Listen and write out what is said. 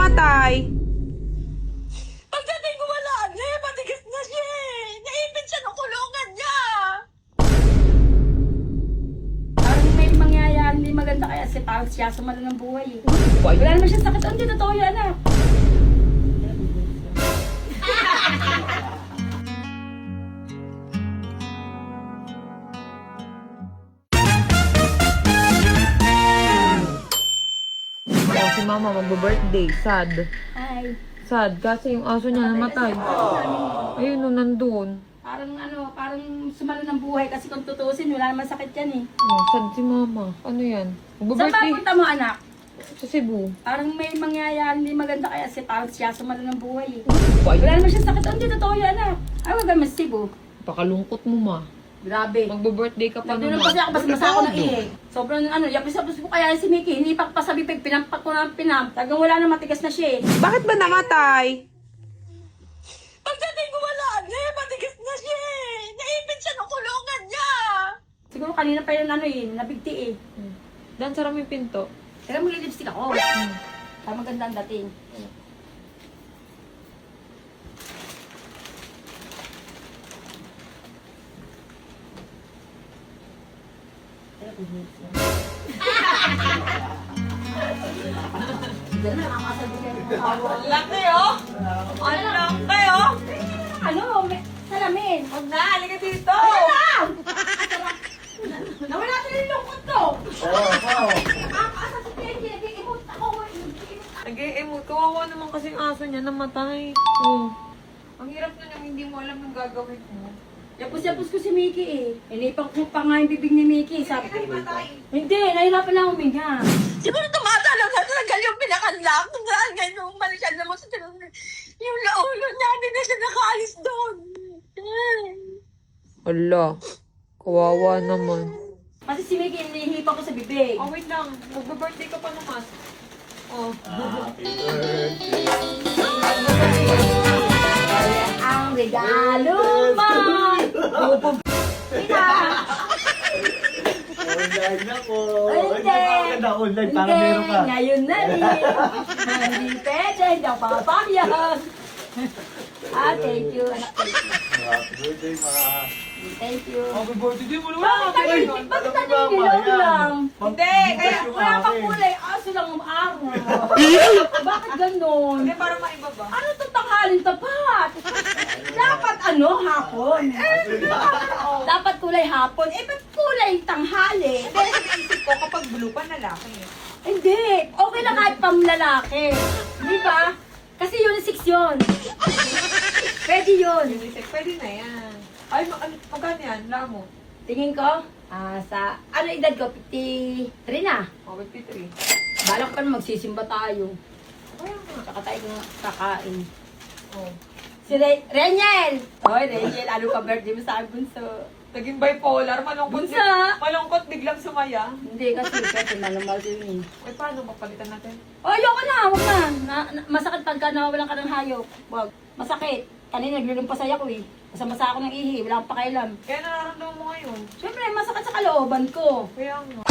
namatay? Pagdating ko wala na eh, matigas na siya eh. Naipit siya ng kulungan niya. Parang may mangyayari hindi maganda kaya si parang siya sumalo ng buhay eh. Wala naman siya sakit. Hindi totoo yan anak. Oh, si mama magbo-birthday. Sad. Ay, Sad. Kasi yung aso niya namatay. Ayun o, nandun. parang sumalo ng buhay kasi kung tutusin wala naman sakit yan eh. Oh, sad si mama. Ano yan? Saan ba Magbo-birthday punta mo anak? sa Cebu. Parang may mangyayari hindi maganda kaya si parang siya sumalo ng buhay eh. Why? Wala naman siya sakit. Hindi totoo yan anak. Ay, wag naman Cebu. Pakalungkot mo ma. Grabe. Magbo-birthday ka pa Nagdulong naman. kasi ako, basa ako ng ihi. Sobrang yapis-yapis ko kaya si Mickey, hindi pa pasabipig, pinampak ko ng pinam. Tagang wala na, matigas na siya eh. Bakit ba namatay? Pagdating ko wala na eh, matigas na siya eh. Naipit siya ng kulungan niya. Siguro kanina pa yun nabigti eh. Dan, sara mo yung pinto. Kaya mag-lipstick ako. Para maganda ang dating. Laki oh. Ang laki oh. Ano? Salamin. Huwag na, halika dito. Nawala sa yung lungkot ko. Asa sa PNG, nag-i-emote ako. Nag-e-emote. Kawawa naman kasi yung aso niya namatay. Oh. Ang hirap na nang hindi mo alam yung gagawin mo. Yapos-yapos ko si Mickey eh. Inipang ko pa nga yung bibig ni Mickey. Sabi ko, hindi, nahirapan lang huminga. Siguro tumatalaw na talaga yung pinakanlak. Saan ngayon nung malisan na mo sa tinong yung laulo niya, hindi na siya nakaalis doon. Ala. Kawawa naman. Kasi si Mickey, inihipang ko sa bibig. Oh, wait lang. Magbe-birthday ka pa naman. Oh. Ang regalo mo. Online na po. Hindi. Maganda online para meron ka. Ngayon na rin. Hindi pwede, hindi ako papayag. Thank you, anak. Happy birthday, mga. Thank you. Happy birthday mo Bakit naninilaw lang? Hindi, kaya Wala pang kulay, aso lang ang araw. Bakit ganon? Hindi, para maiba ba? Ano to tanghalin tapat? Dapat ano, hapon. Dapat kulay hapon. Eh, ba't kulay tanghali? Hindi, sa isip ko, kapag blue pa lalaki. Hindi. Okay lang kahit pang lalaki. Di ba? Kasi unisex yun. Pwede yun. Pwede na yan. Ay, magkano yan? Lamo. Tingin ko, sa, ano edad ko? 53 na. Oh, 53. Balak pa na magsisimba tayo. Kaya nga. Tsaka tayo kakain. Oh. Si Reniel! Oy, Reniel, ano ka birthday mo sa akin, bunso? Naging bipolar. Malungkot. Bunsa! Malungkot biglang sumaya. Hindi kasi, kasi nalumal din eh. Ay, paano mapalitan natin? Oh, ayoko na, huwag na. Masakit pagka nawawalan ka ng hayop. Wag. Masakit. Kanina naglulumpasay ako eh. Masa ako ng ihi, wala akong pakailam. Kaya nararamdaman mo ngayon. Siyempre, masakit sa kalooban ko. Kaya nga.